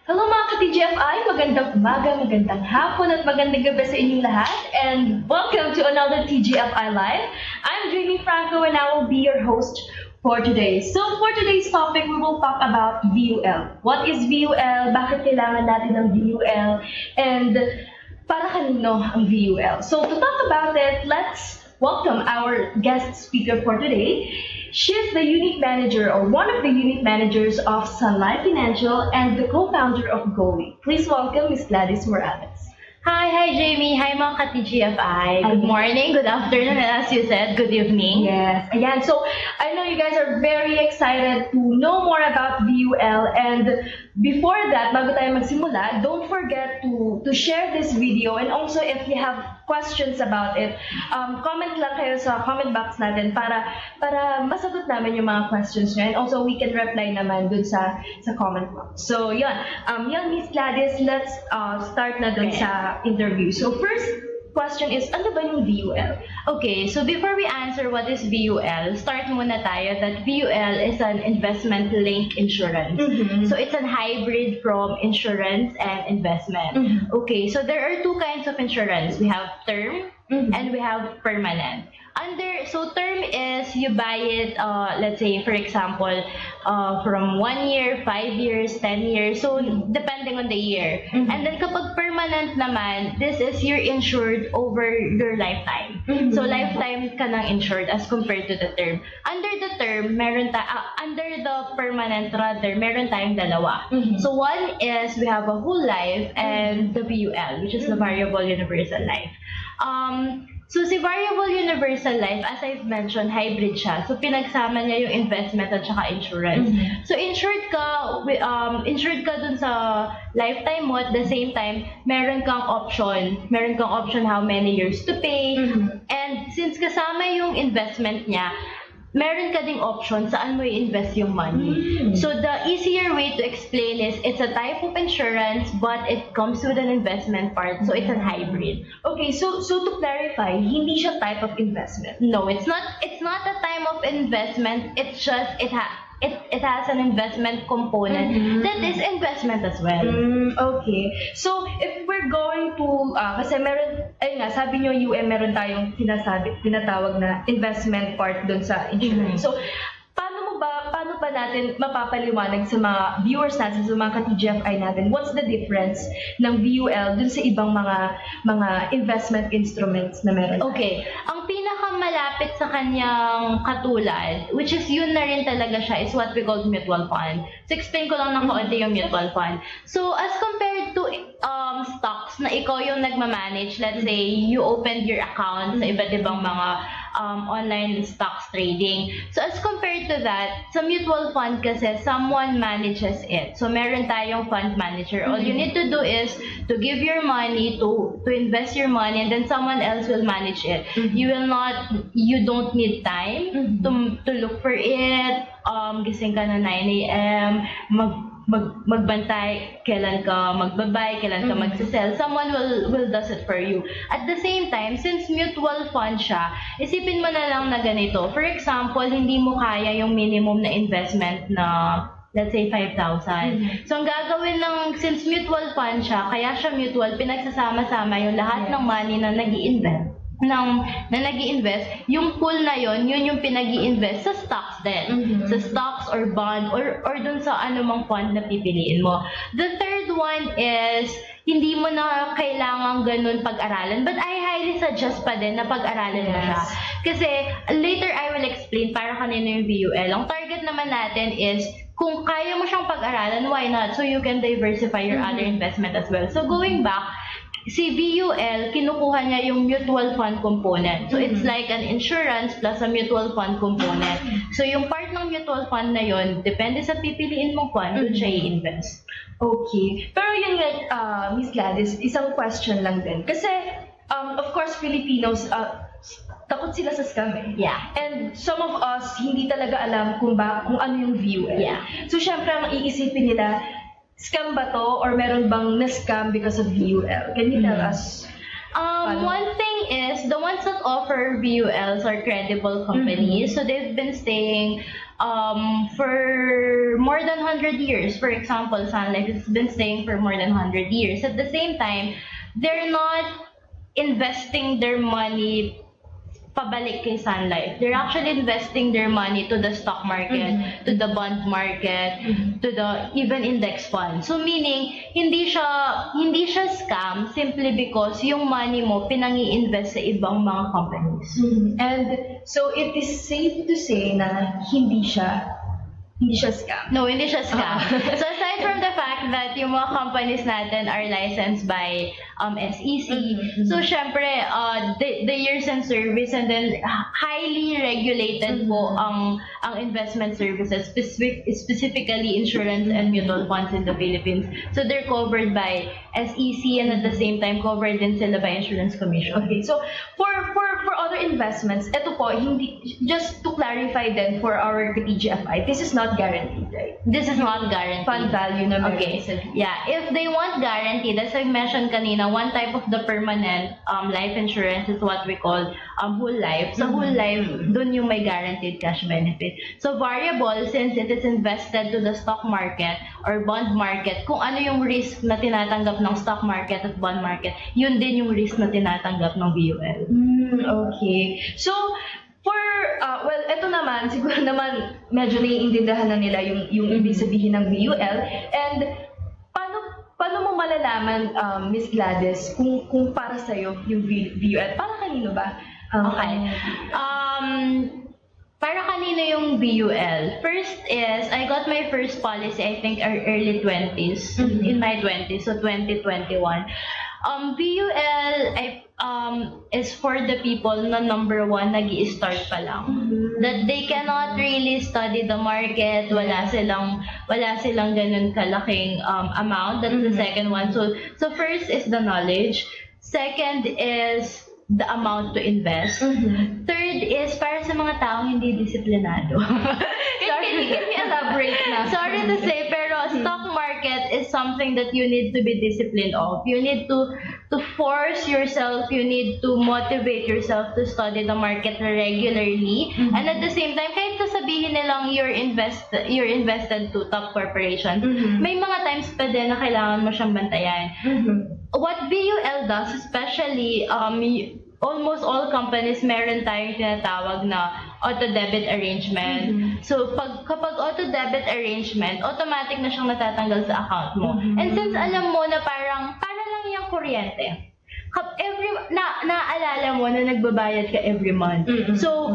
Hello mga ka-TGFI! Magandang umaga, magandang hapon at magandang gabi sa inyong lahat, and welcome to another TGFI Live. I'm Jamie Franco and I will be your host for today. So for today's topic, we will talk about VUL. What is VUL? Bakit kailangan natin ng VUL? And para kanino ang VUL? So to talk about it, let's welcome our guest speaker for today. She's the unit manager or one of the unit managers of Sunlife Financial and the co-founder of Goalie. Please welcome Ms. Gladis Morales. Hi Jamie. Hi mga ka-TGFI. Good morning, good afternoon, and as you said, good evening. Yes. Ayan. So, I know you guys are very excited to know more about VUL, and before that, bago tayo magsimula, don't forget to share this video, and also if you have questions about it, comment lang kayo sa comment box natin para masagot namin yung mga questions nyo, and also we can reply naman dun sa comment box. So, yun. Miss Gladys, let's start na dun sa interview. So, first question is, ano ba yung VUL? Okay, so before we answer what is VUL, start muna tayo that VUL is an investment-linked insurance. So it's a hybrid from insurance and investment. Okay, so there are two kinds of insurance. We have term and we have permanent. So term is you buy it, let's say for example, from 1 year, 5 years, 10 years, so depending on the year. And then kapag permanent naman, this is you're insured over your lifetime. So lifetime ka nang insured as compared to the term. Under the term, under the permanent rather, meron tayong dalawa. So one is we have a whole life and the VUL, which is the variable universal life. So si variable universal life, as I've mentioned, hybrid siya. So pinagsama niya yung investment at saka insurance. So insured ka dun sa lifetime mo, at the same time, meron kang option how many years to pay. And since kasama yung investment niya, meron ka ding option saan mo i-invest yung money. So the easier way to explain is it's a type of insurance but it comes with an investment part. So it's a hybrid. Okay, so to clarify, hindi siya type of investment. No, it's not a type of investment. It's just it has an investment component that is investment as well. Okay. So, if we're going to, kasi meron, ayun nga, sabi nyo meron tayong tinatawag na investment part dun sa insurance. So, paano ba natin mapapaliwanag sa mga viewers natin, sa mga ka-TGFI natin, what's the difference ng VUL dun sa ibang mga investment instruments na meron? Okay. Ang pinakamalapit sa kanyang katulad, which is yun na rin talaga siya, is what we call mutual fund. So, explain ko lang ng kaunti yung mutual fund. So, as compared to stocks na ikaw yung nagmamanage, let's say, you opened your account sa iba't ibang mga online stocks trading. So, as compared to that, sa mutual fund kasi, someone manages it. So, meron tayong fund manager. All you need to do is to give your money, to invest your money, and then someone else will manage it. You don't need time to look for it. Gising ka na 9 a.m., magbantay kailan ka magbabay, kailan ka magsisell. Someone will does it for you. At the same time, since mutual fund siya, isipin mo na lang na ganito. For example, hindi mo kaya yung minimum na investment na let's say 5,000. So ang gagawin since mutual fund siya, kaya siya mutual, pinagsasama-sama yung lahat ng money na nag-i-invest. Yung pool na yun yung pinag-i-invest sa stocks din. Sa stocks or bond or dun sa anumang fund na pipiliin mo. The third one is, hindi mo na kailangan ganun pag-aralan. But I highly suggest pa din na pag-aralan mo siya. Kasi later I will explain para kanino yung VUL. Ang target naman natin is, kung kaya mo siyang pag-aralan, why not? So you can diversify your other investment as well. So going back, si VUL, kinukuha niya yung mutual fund component. So, it's like an insurance plus a mutual fund component. So, yung part ng mutual fund na yon, depende sa pipiliin mong fund, doon siya i-invest. Okay. Pero yun nga, Ms. Gladys, isang question lang din. Kasi, of course, Filipinos, takot sila sa scam eh. Yeah. And some of us, hindi talaga alam kung ano yung VUL. Yeah. So, syempre, ang iisipin nila, scam ba to or meron bang na-scam because of VUL? Can you tell us? One thing is, the ones that offer VULs are credible companies. So they've been staying for more than 100 years. For example, Sunlife has been staying for more than 100 years. At the same time, they're not investing their money pabalik kay Sunlife. They're actually investing their money to the stock market, to the bond market, to the even index fund. So meaning, hindi siya scam simply because yung money mo pinang-i-invest sa ibang mga companies. And so it is safe to say na hindi siya scam. No, hindi siya scam. So aside from the fact that yung mga companies natin are licensed by SEC, so syempre, the years and service and then highly regulated po ang investment services, specifically insurance and mutual funds in the Philippines. So they're covered by SEC and at the same time covered din sila by Insurance Commission. Okay, so for other investments, ito po, hindi, just to clarify then for our TGFI, this is not guaranteed, right? This is not guaranteed. Fund value na meron. Okay. Yeah. If they want guaranteed, as I mentioned kanina, one type of the permanent life insurance is what we call whole life. So whole life, dun yung may guaranteed cash benefit. So variable, since it is invested to the stock market or bond market, kung ano yung risk na tinatanggap ng stock market at bond market, yun din yung risk na tinatanggap ng VUL. Okay. So, well, eto naman, siguro naman medyo naiintindihan na nila yung ibig sabihin ng VUL. And paano mo malalaman, Miss Gladys, kung para sa'yo yung VUL? Para kanino ba? Okay. Para kanino yung VUL? First is, I got my first policy, I think, early 20s, in my 20s, so 2021. VUL is for the people na number one, nag-i-start pa lang. That they cannot really study the market, wala silang ganun kalaking amount. That's the second one. So first is the knowledge. Second is the amount to invest. Third is para sa mga taong hindi disiplinado. Can you elaborate na? Sorry to say, pero stock market is something that you need to be disciplined of. You need to force yourself, you need to motivate yourself to study the market regularly. And at the same time, kahit sasabihin nilang you're invested to top corporation, may mga times pa din na kailangan mo siyang bantayan. What VUL does, especially almost all companies, meron tayong tinatawag na auto-debit arrangement. So, kapag auto-debit arrangement, automatic na siyang natatanggal sa account mo. And since alam mo na para lang yung kuryente, naaalala mo na nagbabayad ka every month. So,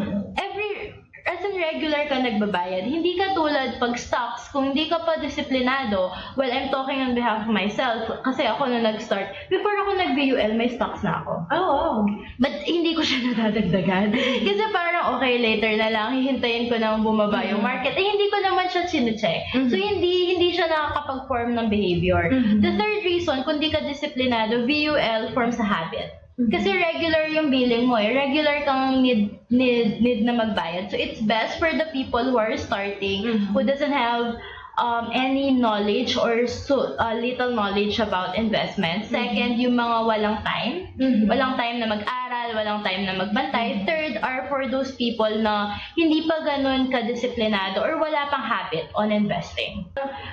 as in regular ka nagbabayad, hindi ka tulad pag stocks, kung hindi ka pa disiplinado, well, I'm talking on behalf of myself, kasi ako na nag-start, before ako nag-VUL, may stocks na ako. Oh, wow. But hindi ko siya nadadagdagan. Kasi parang, okay, later na lang, hihintayin ko na bumaba yung market. Hindi ko naman siya sinecheck. So, hindi siya nakakapag-form ng behavior. The third reason, kung di ka disiplinado, VUL forms a habit. Kasi regular yung billing mo, regular kang need na magbayad. So it's best for the people who are starting, who doesn't have any knowledge or little knowledge about investment. Second, yung mga walang time na mag-aral, walang time na magbantay. Third are for those people na hindi pa ganun kadisiplinado or wala pang habit on investing.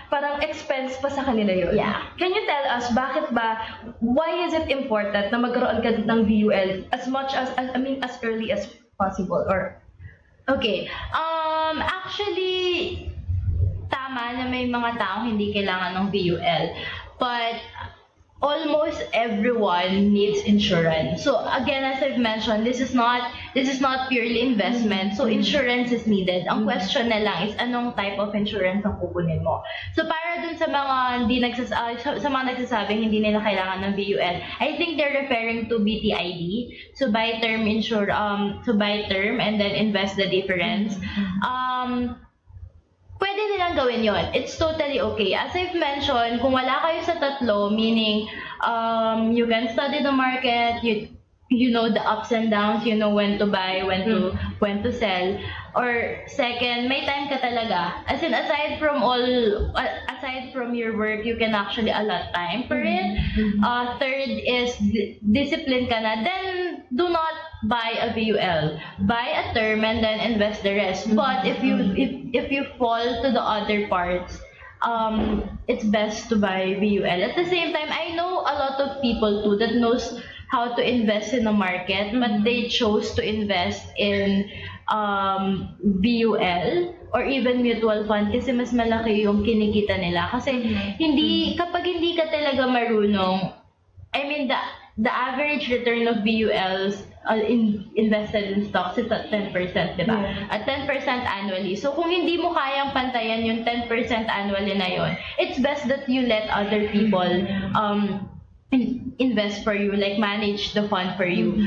Parang expense pa sa kanila yun. Yeah. Can you tell us, why is it important na magkaroon ka ng VUL as early as possible? Or Okay. Actually, tama na may mga taong hindi kailangan ng VUL. But almost everyone needs insurance. So again, as I've mentioned, this is not purely investment. So insurance is needed. Ang question na lang is anong type of insurance ang kukunin mo. So para dun sa mga mga nagsasabing hindi nila kailangan ng VUL, I think they're referring to BTID. So buy term and then invest the difference. Pwede nilang gawin yon. It's totally okay. As I've mentioned, kung wala kayo sa tatlo, meaning you can study the market, you know the ups and downs, you know when to buy, when to sell. Or second, may time ka talaga. As in, aside from your work, you can actually allot time for it. Third is discipline ka na. Then, do not buy a VUL. Buy a term and then invest the rest. But if you fall to the other parts, it's best to buy VUL. At the same time, I know a lot of people too that knows how to invest in the market, but they chose to invest in VUL or even mutual fund kasi mas malaki yung kinikita nila. Kasi kapag hindi ka talaga marunong, I mean, the average return of VULs invested in stocks is at 10%, di ba? Yeah. At 10% annually. So, kung hindi mo kayang pantayan yung 10% annually na yon, it's best that you let other people invest for you, like manage the fund for you.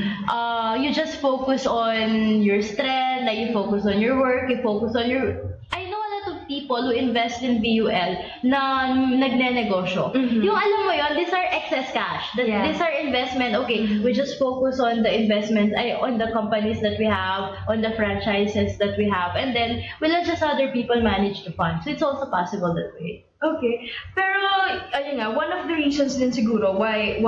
You just focus on your strength, like you focus on your work, you focus on your... I know a lot of people who invest in VUL na nagne-negosyo. Yung alam mo yon, these are excess cash. These are investment. Okay, we just focus on the investments, on the companies that we have, on the franchises that we have, and then we'll let just other people manage the fund. So it's also possible that way. Okay. Pero, ayun nga, one of the reasons din siguro why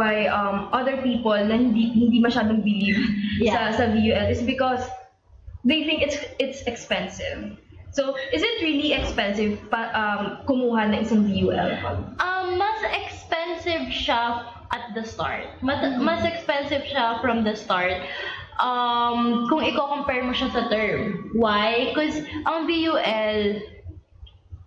other people na hindi masyadong believe sa VUL is because they think it's expensive. So, is it really expensive kumuha ng isang VUL? Mas expensive siya at the start. Mas expensive siya from the start. Kung i-compare mo siya sa term. Why? Because ang VUL,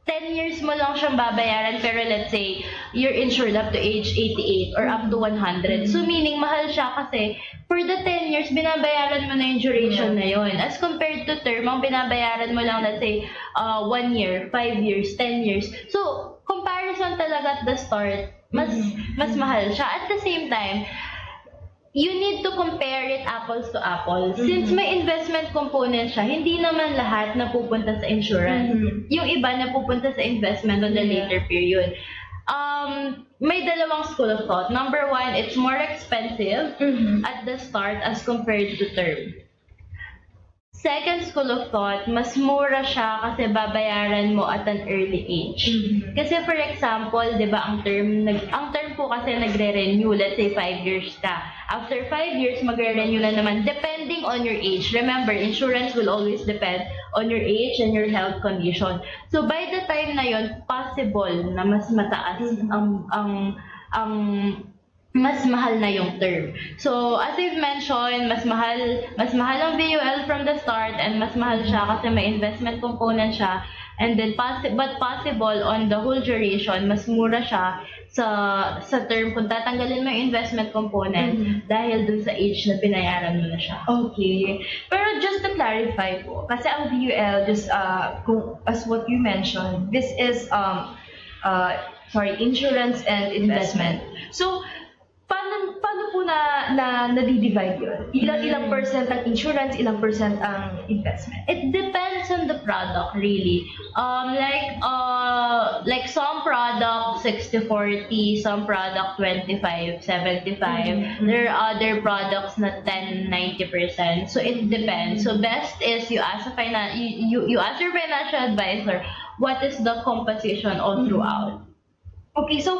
10 years mo lang siyang babayaran, pero let's say, you're insured up to age 88 or up to 100. So, meaning, mahal siya kasi for the 10 years, binabayaran mo na yung duration na yun. As compared to term, ang binabayaran mo lang, let's say, 1 year, 5 years, 10 years. So, comparison talaga at the start, mas mahal siya. At the same time, you need to compare it apples to apples. Since may investment component siya, hindi naman lahat napupunta sa insurance. Yung iba napupunta sa investment on the later period. May dalawang school of thought. Number one, it's more expensive at the start as compared to term. Second school of thought, mas mura siya kasi babayaran mo at an early age. Kasi for example, 'di ba, ang term po kasi nagre-renew, let's say 5 years ka. After 5 years, magre-renew na naman depending on your age. Remember, insurance will always depend on your age and your health condition. So by the time na 'yon, possible na mas mataas ang mas mahal na yung term. So, as I've mentioned, mas mahal ang VUL from the start, and mas mahal siya kasi may investment component siya. And then, but possible on the whole duration, mas mura siya sa term kung tatanggalin mo yung investment component dahil dun sa age na binayaran mo na siya. Okay. Pero just to clarify po, kasi ang VUL, just as what you mentioned, this is insurance and investment. So, paano po na-divide yun? Ilang percent ang insurance, ilang percent ang investment? It depends on the product, really. Like some product 60-40, some product 25-75. There are other products na 10-90%. So it depends. So best is you ask you ask your financial advisor what is the composition all throughout. Okay, so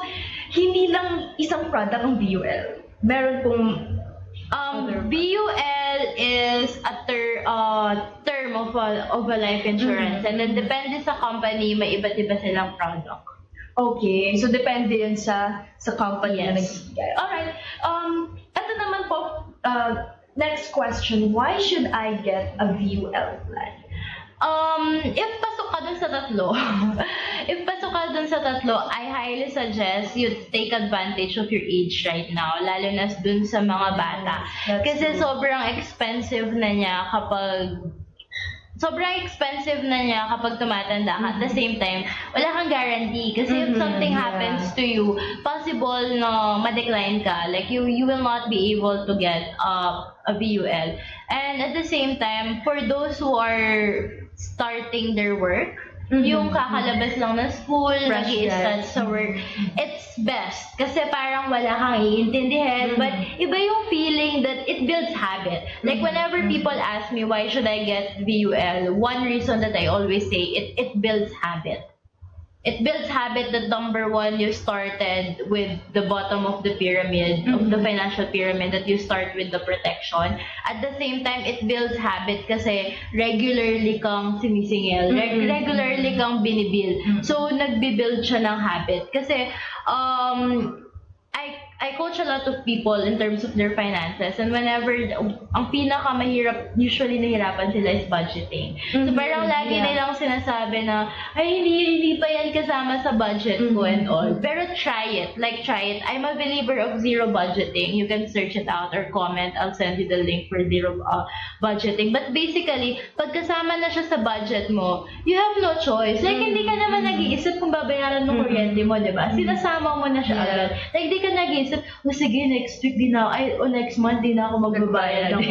hindi lang isang product ang VUL. Meron pong VUL is a term of a life insurance, and then depende sa company, may iba't iba silang product. Okay, so depende yan sa company na Yes. nagbibigay. Alright, ito naman po, next question, why should I get a VUL plan? If pasok ka dun sa tatlo, I highly suggest you take advantage of your age right now, lalo na dun sa mga bata. Kasi sobrang expensive na niya kapag tumatanda ka. At the same time, wala kang guarantee. Kasi if something happens to you, possible na ma-decline ka. Like, you will not be able to get a VUL. And at the same time, for those who are starting their work, Yung kakalabas lang ng school, Fresh nag-i-start sa work, it's best. Kasi parang wala kang iintindihan, but iba yung feeling that it builds habit. Like whenever people ask me why should I get VUL, one reason that I always say, it builds habit. It builds habit that number one, you started with the bottom of the pyramid, of the financial pyramid, that you start with the protection. At the same time, it builds habit kasi regularly kang sinisingil, regularly kang binibil. So, nagbibuild siya ng habit. Kasi, I coach a lot of people in terms of their finances, and whenever, ang pinakamahirap, usually nahirapan sila is budgeting. So parang lagi nilang sinasabi na, ay hindi pa yan kasama sa budget ko and all. Pero try it, I'm a believer of zero budgeting. You can search it out or comment, I'll send you the link for zero budgeting. But basically, pag kasama na siya sa budget mo, you have no choice. Like hindi ka naman nag-iisip kung babayaran mo kuryente mo, diba? Sinasama mo na siya agad. Like di ka nag-iisip, sige, next week din ako, next month din ako magbabayad ng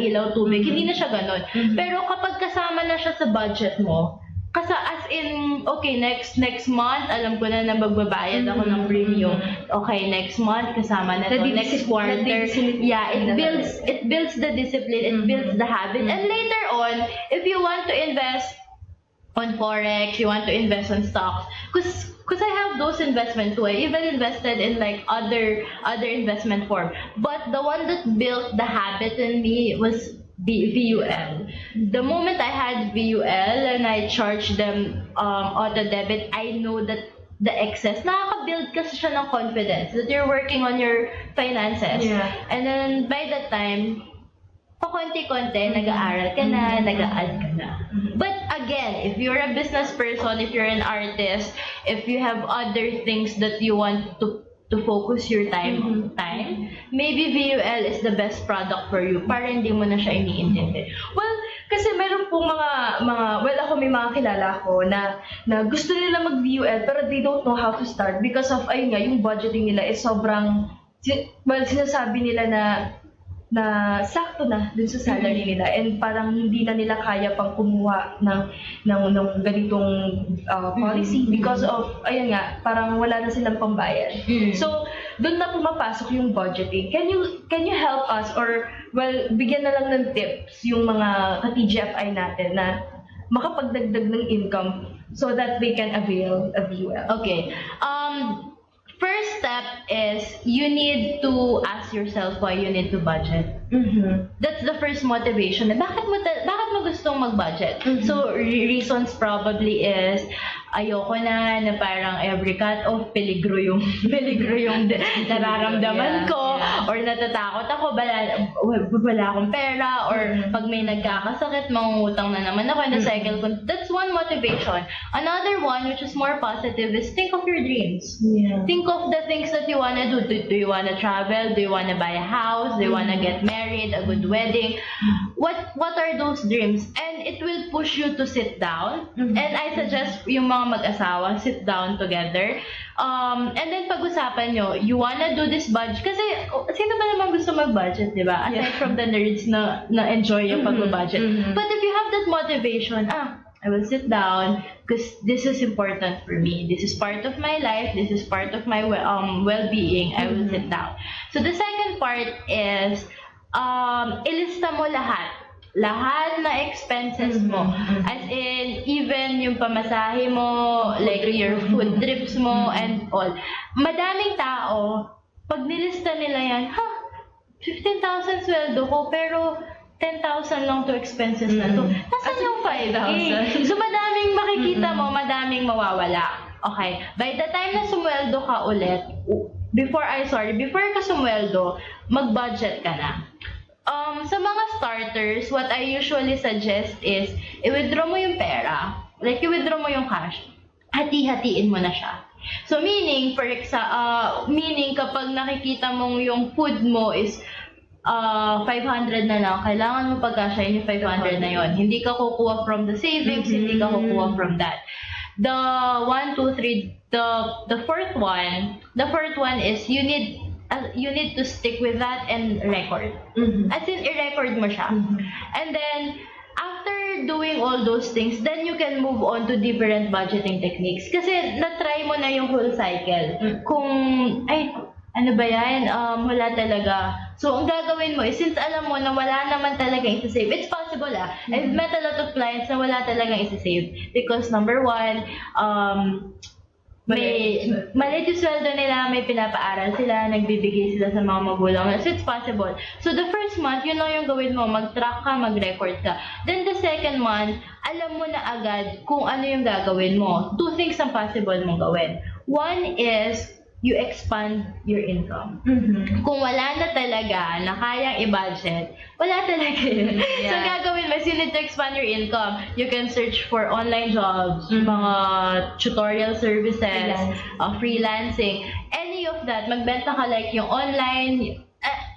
ilaw, tubig. Hindi na siya ganun. Pero kapag kasama na siya sa budget mo, kasi as in, okay, next month, alam ko na magbabayad ako ng premium. Okay, next month, kasama na to. Next quarter, yeah, it builds the discipline, it builds the habit. And later on, if you want to invest on Forex, you want to invest on stocks, because I have those investment too. I even invested in like other investment form. But the one that built the habit in me was VUL. The moment I had VUL and I charged them auto debit, I know that the excess, nakaka-build kasi siya ng confidence that you're working on your finances. Yeah. And then by that time, pakonti-konti, nag-aaral ka na, nag-a-add ka na. But again, if you're a business person, if you're an artist, if you have other things that you want to focus your time, maybe VUL is the best product for you para hindi mo na siya iniintindi. Well, kasi meron pong ako may mga kilala ko na gusto nila mag-VUL pero they don't know how to start because of, ayun nga, yung budgeting nila is sobrang, sinasabi nila na sakto na dun sa salary nila and parang hindi na nila kaya pang kumuha ng ganitong policy because of, ayun nga, parang wala na silang pambayad. So, dun na pumapasok yung budgeting. Can you help us or, well, bigyan na lang ng tips yung mga ka-TGFI natin na makapagdagdag ng income so that they can avail a VUL? Okay. First step is you need to ask yourself why you need to budget. That's the first motivation. Bakit mo gustong mag-budget? So reasons probably is ayoko na parang every cut-off peligro yung nararamdaman ko, or natatakot ako wala akong pera, or pag may nagkakasakit mangungutang na naman ako in the cycle. That's one motivation. Another one, which is more positive, is think of your dreams. Think of the things that you wanna do. Do you wanna travel? Do you wanna buy a house? Do you wanna get married? A good wedding? What are those dreams? And it will push you to sit down. And I suggest yung mga mag-asawa, sit down together. And then pag-usapan nyo, you wanna do this budget? Kasi sino ba naman gusto mag-budget, di ba? Aside from the nerds na enjoy yung pag-budget. But if you have that motivation, I will sit down because this is important for me. This is part of my life. This is part of my well-being. I will sit down. So the second part is ilista mo lahat na expenses mo. As in, even yung pamasahe mo, like your food trips mo, and all. Madaming tao, pag nilista nila yan, 15,000 sweldo ko, pero 10,000 lang to expenses na to. Nasaan yung 5,000? So, madaming makikita mo, madaming mawawala. Okay. By the time na sumweldo ka ulit, before ka sumweldo, mag-budget ka na. Sa mga starters, what I usually suggest is, i-withdraw mo yung pera. Like, i-withdraw mo yung cash. Hati-hatiin mo na siya. So, meaning kapag nakikita mong yung food mo is 500 na lang, kailangan mo pagkasyahin yung 500 na yon. Hindi ka kukuha from the savings, hindi ka kukuha from that. The fourth one is you need to stick with that and record. As in, i-record mo siya. And then, after after doing all those things, then you can move on to different budgeting techniques. Kasi na-try mo na yung whole cycle. Kung, ay, ano ba yan? Wala talaga. So, ang gagawin mo is, since alam mo na wala naman talagang isa-save, it's possible I've met a lot of clients na wala talagang isa-save. Because number one, maliit yung sweldo nila, may pinapaaral sila, nagbibigay sila sa mga magulang. So, it's possible. So, the first month, yun lang yung gawin mo. Mag-track ka, mag-record ka. Then, the second month, alam mo na agad kung ano yung gagawin mo. Two things ang possible mong gawin. One is, you expand your income. Kung wala na talaga na kayang i-budget, wala talaga yun. So, gagawin mo is you need to expand your income. You can search for online jobs, mga tutorial services, freelancing, any of that. Magbenta ka like yung online.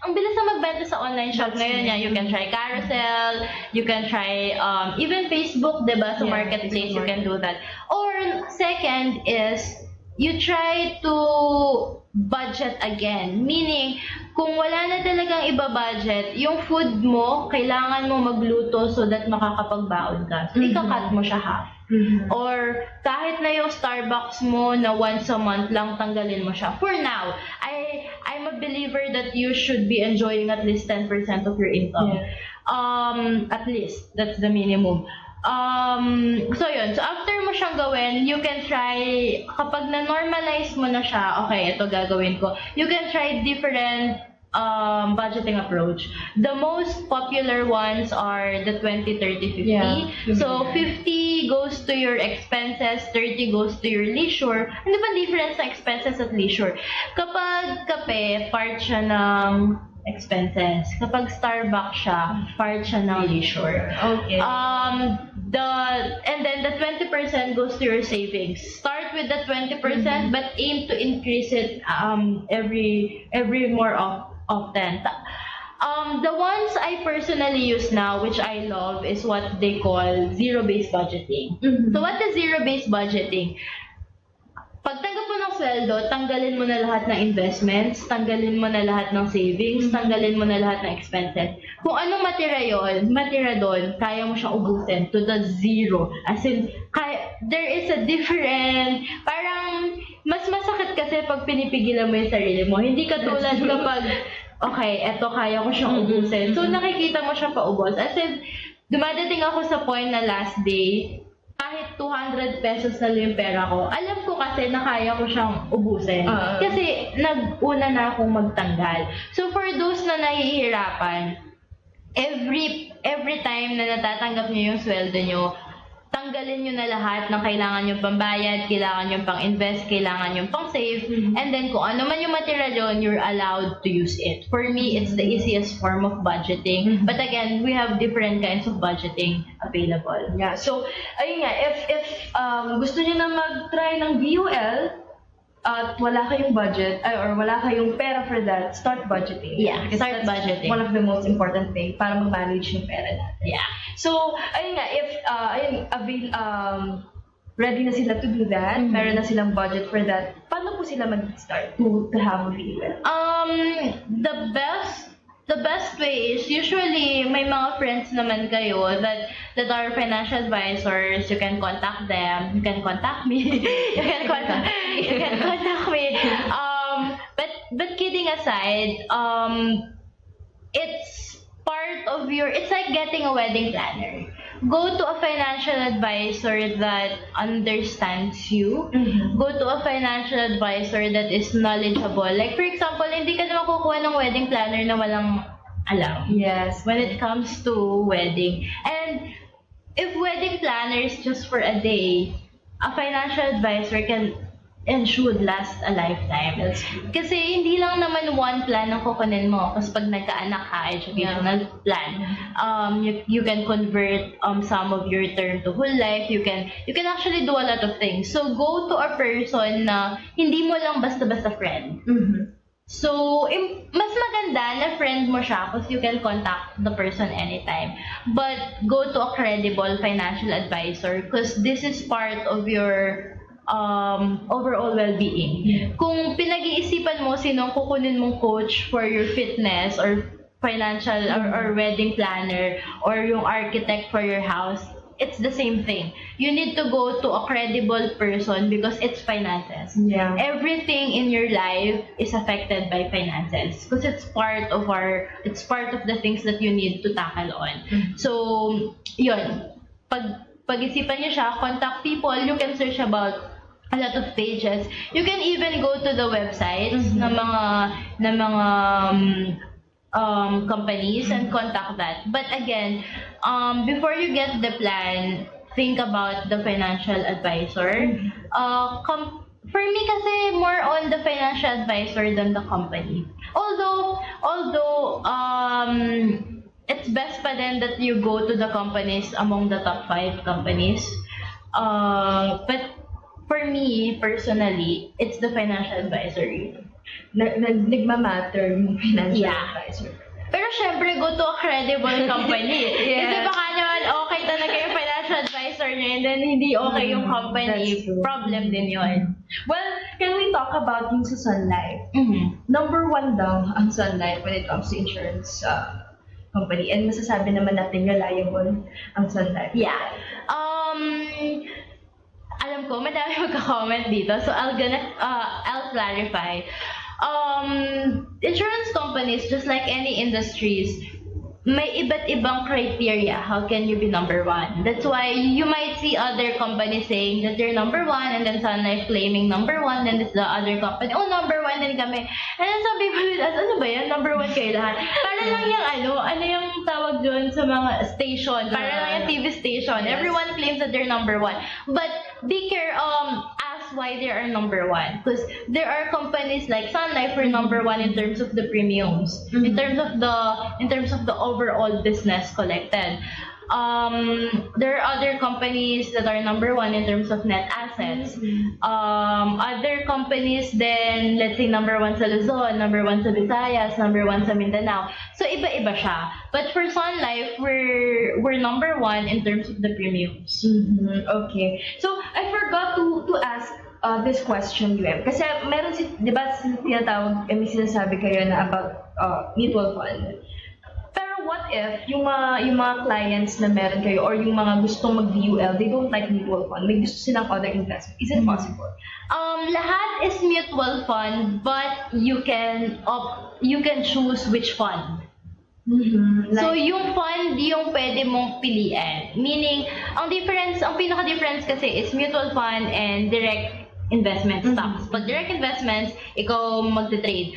Ang bilis na magbenta sa online shop ngayon yan. You can try carousel, you can try even Facebook, diba? Sa marketplace, you can do that. Or second is, you try to budget again. Meaning, kung wala na talagang iba-budget, yung food mo, kailangan mo magluto so that makakapagbaon ka. So, ika-cut mo siya half. Or, kahit na yung Starbucks mo na once a month lang, tanggalin mo siya. For now, I'm a believer that you should be enjoying at least 10% of your income. At least, that's the minimum. So yun. So after mo siyang gawin, you can try, kapag na-normalize mo na siya, okay, ito gagawin ko. You can try different budgeting approach. The most popular ones are the 20, 30, 50. So 50 goes to your expenses, 30 goes to your leisure. Ano ba difference ng expenses at leisure? Kapag kape, part siya ng expenses. Kapag Starbucks siya, part siya ng leisure. Okay. And then the 20% goes to your savings. Start with the 20%, but aim to increase it every more often. The ones I personally use now, which I love, is what they call zero-based budgeting. So what is zero-based budgeting? Pagtanggap mo ng sweldo, tanggalin mo na lahat ng investments, tanggalin mo na lahat ng savings, tanggalin mo na lahat ng expenses. Kung anong matira doon, kaya mo siyang ubusin to the zero. As in, there is a different, parang, mas masakit kasi pag pinipigilan mo yung sarili mo. Hindi katulad kapag, okay, eto kaya ko siyang ubusin. So, nakikita mo siya paubos. As in, dumadating ako sa point na last day, kahit 200 pesos na lang yung pera ko, alam ko kasi na kaya ko siyang ubusin. Kasi nag-una na akong magtanggal. So for those na nahihirapan, every time na natatanggap niyo yung sweldo niyo, tanggalin nyo na lahat ng kailangan nyo pambayad, kailangan nyo pang invest, kailangan nyo pang save, and then kung ano man yung material yun, you're allowed to use it. For me, it's the easiest form of budgeting. But again, we have different kinds of budgeting available. Yeah. So, ayun nga, if gusto niyo na mag-try ng VUL, at wala kayong budget, or wala kayong pera for that, start budgeting. Yeah, Because start that's budgeting. one of the most important things para mag-manage yung pera natin. Yeah. So, ayun nga, if ready na sila to do that, meron na silang budget for that, paano po sila mag-start to have a VUL? The best way is usually may mga friends naman kayo that are financial advisors. You can contact them. You can contact me. you can contact me. But kidding aside, it's part of it's like getting a wedding planner. Go to a financial advisor that understands you. Go to a financial advisor that is knowledgeable. Like for example, hindi ka naman kukuha ng wedding planner na walang alam. Yes. When it comes to wedding. And if wedding planner is just for a day, a financial advisor can and should last a lifetime. That's true. Kasi hindi lang naman one plan ang kukunin mo. Kasi pag nagkaanak ka, educational plan, you can convert some of your term to whole life. You can actually do a lot of things. So go to a person na hindi mo lang basta-basta friend. So, mas maganda na friend mo siya because you can contact the person anytime. But go to a credible financial advisor because this is part of your overall well-being. Kung pinag-iisipan mo sinong kukunin mong coach for your fitness or financial or wedding planner or yung architect for your house, it's the same thing. You need to go to a credible person because it's finances. Yeah. Everything in your life is affected by finances because it's part of the things that you need to tackle on. So, yun. Pag-isipan niyo siya, contact people, you can search about a lot of pages. You can even go to the websites ng mga companies and contact that. But again, before you get the plan, think about the financial advisor. For me kasi more on the financial advisor than the company. Although it's best pa din that you go to the companies among the top 5 companies. But for me, personally, it's the financial advisory. Nagmamatter yung financial Yeah. advisor. Pero syempre, go to a credible company. Yes. Kasi baka naman okay talaga yung financial advisor niya and then hindi okay yung company. That's true. Problem din yun. Well, can we talk about yung sa Sunlife? Number 1 daw ang Sunlife when it comes to insurance company. And masasabi naman natin reliable ang Sunlife. Yeah. Alam ko, madami magka-comment dito. So, I'll clarify. Insurance companies, just like any industries, may iba't ibang criteria. How can you be number 1? That's why you might see other companies saying that they're number 1 and then Sunlife claiming number 1, then it's the other company, oh, number 1 din kami. And then some people will ask, ano ba yan? Number 1 kayo lahat. Para lang yung ano yung tawag dun sa mga station. Para lang yung TV station. Yes. Everyone claims that they're number 1. But be careful, ask why they are number 1. Because there are companies like Sunlife who are number 1 in terms of the premiums, in terms of the overall business collected. There are other companies that are number 1 in terms of net assets. Other companies then, let's say number 1 sa Luzon, number 1 sa Visayas, number 1 sa Mindanao. So iba-iba siya. But for Sunlife, we're number 1 in terms of the premiums. Okay. So, I forgot to ask this question, UM. Kasi meron di ba tinatawag, may sinasabi kayo na about mutual fund. Pero what if yung mga clients na meron kayo or yung mga gustong mag-VUL, they don't like mutual fund, may gusto silang other investment. Is it possible? Lahat is mutual fund, but you can choose which fund. So, yung fund, yung pwede mong piliin. Meaning, ang pinaka-difference kasi is mutual fund and direct investment stocks. Pag direct investments, ikaw magte-trade.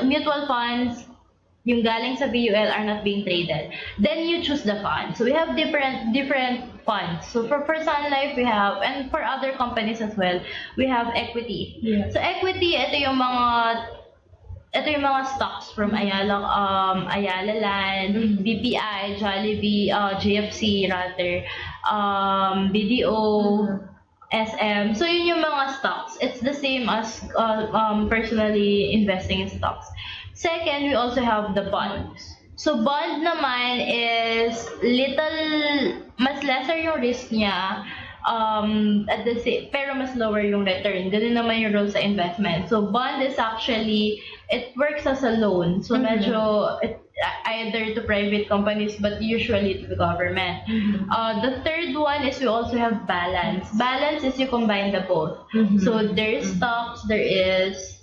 Mutual funds, yung galing sa VUL are not being traded. Then you choose the fund. So, we have different funds. So, for Sunlife, we have, and for other companies as well, we have equity. Yeah. So, equity, ito yung mga stocks from Ayala Land, BPI, Jollibee, JFC rather, BDO, SM. So yun yung mga stocks. It's the same as personally investing in stocks. Second, we also have the bonds. So bond naman is mas lesser yung risk niya. Pero mas lower yung return. Ganun naman yung role sa investment. So, bond is actually, it works as a loan. So, medyo, either to private companies, but usually to the government. The third one is we also have balance. Balance is you combine the both. So, there is stocks, there is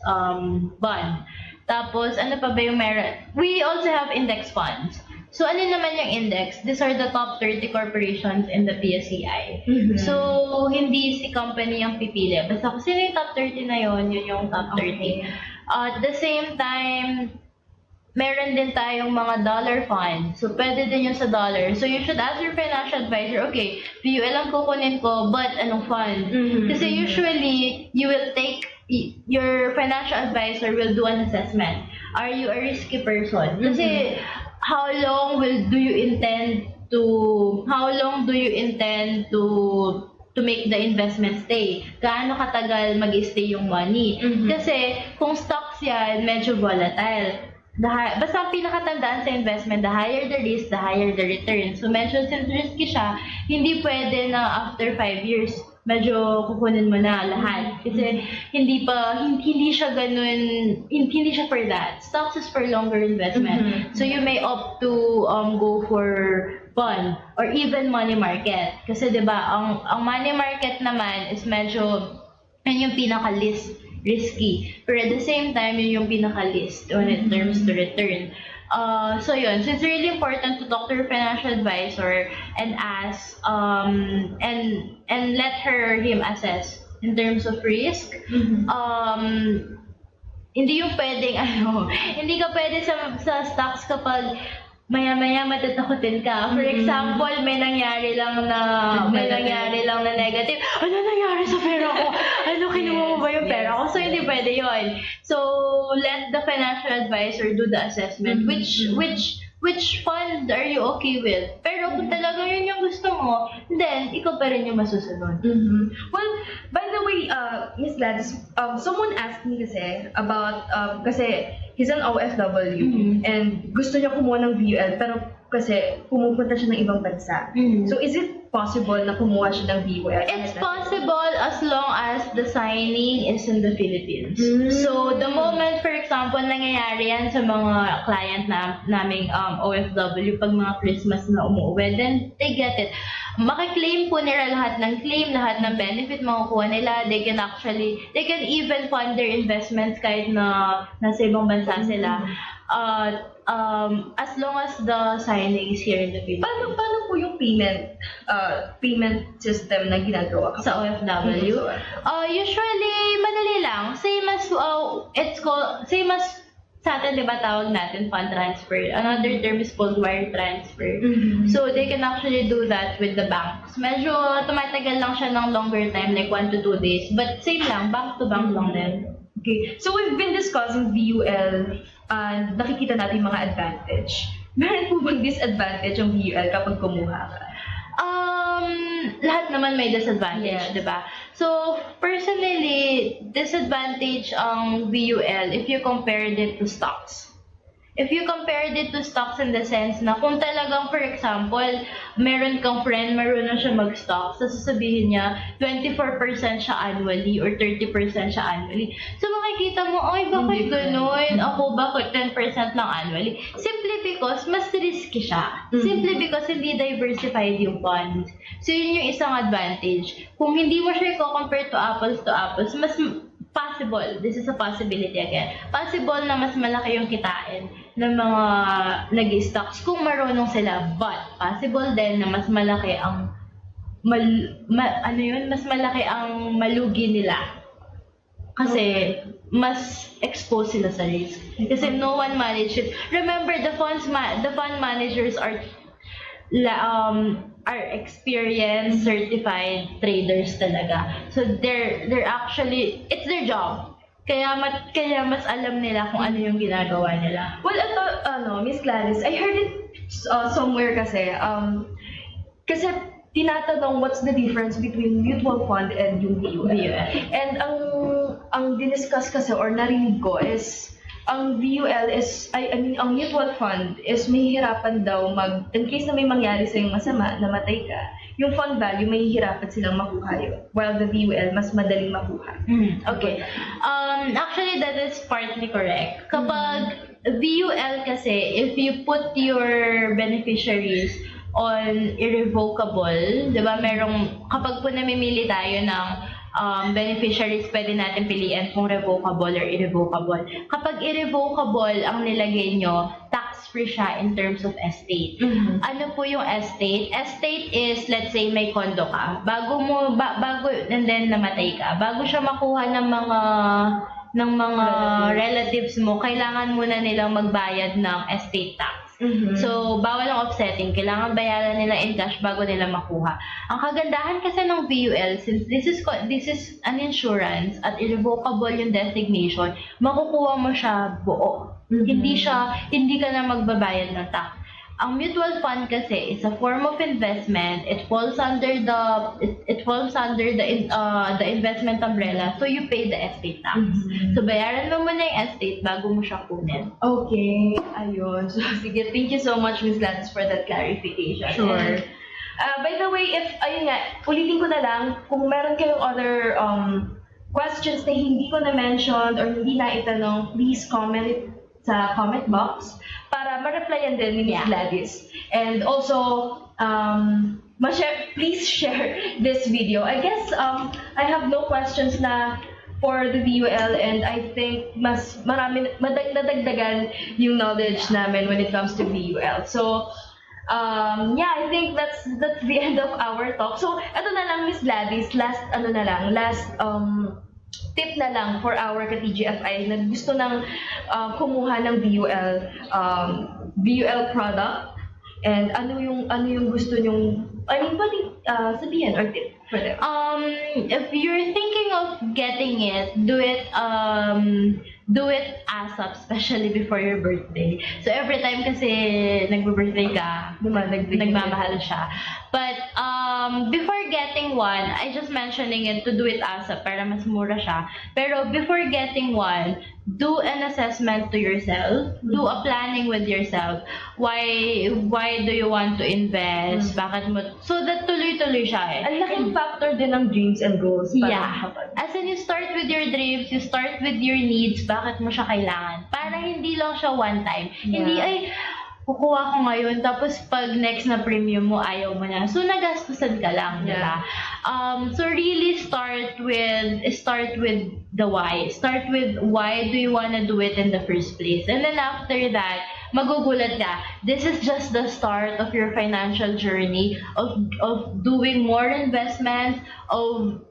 bond. Tapos, ano pa ba yung meron? We also have index funds. So, ano naman yung index? These are the top 30 corporations in the PSCI. So, hindi si company ang pipili. Basta kung sino yung top 30 na yun yung top 30. Okay. At the same time, meron din tayong mga dollar fund. So, pwede din yung sa dollar. So, you should ask your financial advisor, okay, VUL ang kukunin ko, but anong fund? Kasi usually, your financial advisor will do an assessment. Are you a risky person? Kasi, how long do you intend to make the investment stay? Gaano katagal mag-stay yung money? Kasi kung stocks yan, medyo volatile. Basta ang pinakatandaan sa investment, the higher the risk, the higher the return. So medyo since risky siya, hindi pwede na after 5 years, medyo kukunin mo na lahat. Kasi hindi siya ganun, hindi siya for that. Stocks is for longer investment. So you may opt to go for bond or even money market. Kasi 'di ba, ang money market naman is medyo yun yung pinaka-least risky. Pero at the same time, yun yung pinaka-least when it comes to return. So yun, so it's really important to talk to your financial advisor and ask and let him assess in terms of risk. Hindi yung pwedeng hindi ka pwede sa stocks kapag maya-maya matatakotin ka. For example, may nangyari lang na negative. Ano nangyari sa pera ko? Ano, kinuha mo ba yung pera ko? So, hindi pwede yun. So, let the financial advisor do the assessment. Which fund are you okay with? Pero kung talaga yun yung gusto mo, then, ikaw pa rin yung masusunod. Well, by the way, Miss Gladys, someone asked me kasi about, kasi he's an OFW and gusto niya kumuha ng VUL pero kasi pumupunta siya ng ibang bansa. So is it possible na kumuha siya ng VUL? It's possible as long as the signing is in the Philippines. So the moment, for example, nangyayari yan sa mga client naming OFW pag mga Christmas na umuwi, then they get it. Makiklaim po nila lahat ng claim, lahat ng benefit makukuha nila. They can even fund their investments kahit na nasa ibang bansa sila. As long as the signing is here in the Philippines. Paano po yung payment system na ginagawa Sa OFW? Usually, madali lang. Same as sa atin, di ba, tawag natin fund transfer. Another term is called wire transfer. So, they can actually do that with the banks. Medyo tumatagal lang siya ng longer time, like 1 to 2 days. But same lang, bank to bank lang din. Okay. So, we've been discussing VUL and nakikita natin mga advantage. Meron po bang disadvantage ang VUL kapag kumuha ka? Lahat naman may disadvantage, Yes. di ba? So, personally, disadvantage ang VUL if you compared it to stocks. If you compared it to stocks in the sense na kung talagang, for example, meron kang friend, marunong siya mag-stocks, so sasabihin niya, 24% siya annually or 30% siya annually. So makikita mo, ay, bakit ganun? Ako, bakit 10% lang annually? Simply because mas risky siya. Simply because hindi diversified yung funds. So yun yung isang advantage. Kung hindi mo siya i-compare to apples, mas possible, this is a possibility again, possible na mas malaki yung kitain ng mga nag-stocks kung marunong sila, but possible din na mas malaki ang mas malaki ang malugi nila kasi mas exposed sila sa risk kasi no one manages it. Remember, the fund managers are experienced, certified traders talaga. So they're actually, it's their job. Kaya mas alam nila kung ano yung ginagawa nila. Well, Miss Gladys, I heard it somewhere kasi tinatanong what's the difference between mutual fund and yung VUL. And ang diniscuss kasi or narinig ko is ang VUL is, ang mutual fund is mahihirapan daw in case na may mangyari sa'yong masama, namatay ka, yung fund value, mahihirapan silang makuha yun. While the VUL, mas madaling makuha. Okay. Actually, that is partly correct. Kapag VUL kasi, if you put your beneficiaries on irrevocable, di ba, kapag po namimili tayo ng beneficiaries, pwede natin piliin kung revocable or irrevocable. Kapag irrevocable ang nilagay nyo, tax-free siya in terms of estate. Ano po yung estate? Estate is, let's say, may condo ka. Bago and then namatay ka. Bago siya makuha ng mga relatives mo, kailangan muna nilang magbayad ng estate tax. So, bawal ang offsetting. Kailangan bayaran nila in cash bago nila makuha. Ang kagandahan kasi ng VUL, since this is an insurance at irrevocable yung designation, makukuha mo siya buo. Hindi ka na magbabayad ng tax. Ang mutual fund kasi is a form of investment. It falls under the investment umbrella. So you pay the estate tax. So bayaran mo muna yung estate bago mo siya kunin. Okay, ayun. So, sige, thank you so much, Ms. Gladys, for that clarification. Sure. By the way, ayun nga, ulitin ko na lang, kung meron kayong other questions na hindi ko na-mention or hindi na itanong, please comment it sa comment box para ma-replyan din ni Miss Gladys. And also, please share this video. I guess I have no questions na for the VUL, and I think nadagdagan yung knowledge namin when it comes to VUL. So, I think that's the end of our talk. So, ito na lang, Miss Gladys, last tip na lang for our ka-TGFI na gusto nang kumuha ng VUL product, and ano yung gusto nyong, pwedeng sabihin or tip for them. If you're thinking of getting it, do it ASAP, especially before your birthday. So every time kasi nagbe-birthday ka, nagmamahal siya. But before getting one, I just mentioning it to do it ASAP para mas mura siya. Pero before getting one, do an assessment to yourself, do a planning with yourself. Why do you want to invest? Bakit mo? So that tuloy-tuloy siya eh. Ang laking factor din ng dreams and goals. As in, you start with your dreams, you start with your needs, bakit mo siya kailangan. Para hindi lang siya one time. Hindi ay, kukuha ko ngayon, tapos pag next na premium mo, ayaw mo na. So, nagastusan ka lang, diba? So, really start with the why. Start with why do you wanna do it in the first place. And then after that, magugulat ka. This is just the start of your financial journey, of doing more investments, of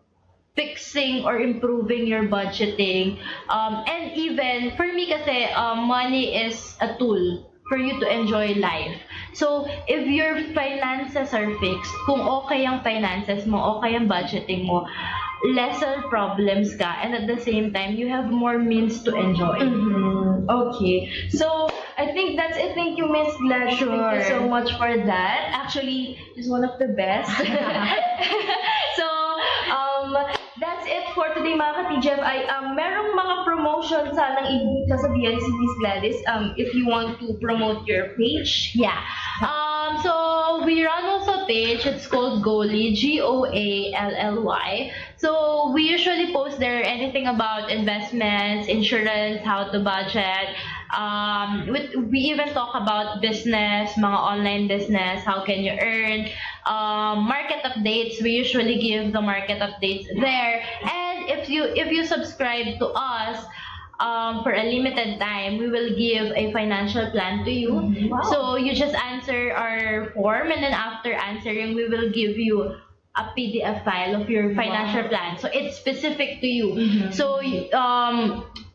fixing or improving your budgeting. And even, for me kasi, money is a tool for you to enjoy life. So, if your finances are fixed, kung okay ang finances mo, okay ang budgeting mo, lesser problems ka, and at the same time, you have more means to enjoy. Okay. So, I think that's it. Thank you, Miss Gladys. Sure. Thank you so much for that. Actually, it's one of the best. So, that's it for today, mga ka-TGFI. Merong mga promotion sanang sasabihan si Miss Gladys if you want to promote your page. So we run also a page. It's called Goally, GOALLY. So we usually post there anything about investments, insurance, how to budget. We even talk about business, mga online business, how can you earn, market updates. We usually give the market updates there. And if you subscribe to us, for a limited time, we will give a financial plan to you. Wow. So you just answer our form, and then after answering, we will give you a PDF file of your financial plan. So it's specific to you. So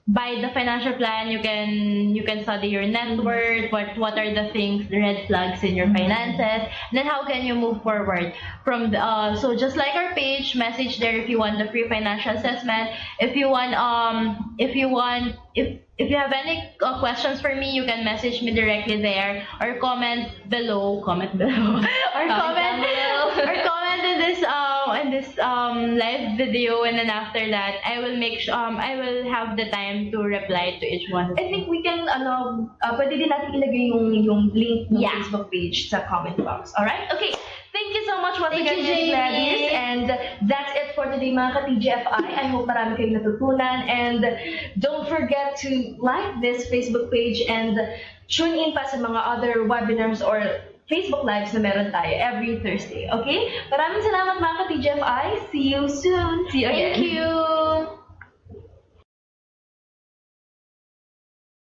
by the financial plan, you can study your net worth, what are the things, the red flags in your finances, and then how can you move forward from the, so just like our page, message there if you want the free financial assessment. If you have any questions for me, you can message me directly there, or comment below, or comment in this live video, and then after that, I will I will have the time to reply to each one. I think we can, pwede din natin ilagay yung link ng Facebook page sa comment box. Alright? Okay. Thank you so much once again, Miss Gladys. And that's it for today, mga ka-TGFI. I hope marami kayong natutunan. And don't forget to like this Facebook page and tune in pa sa mga other webinars or Facebook Lives na meron tayo every Thursday. Okay? Maraming salamat, mga ka-TGFI. See you soon. See you again. Thank you.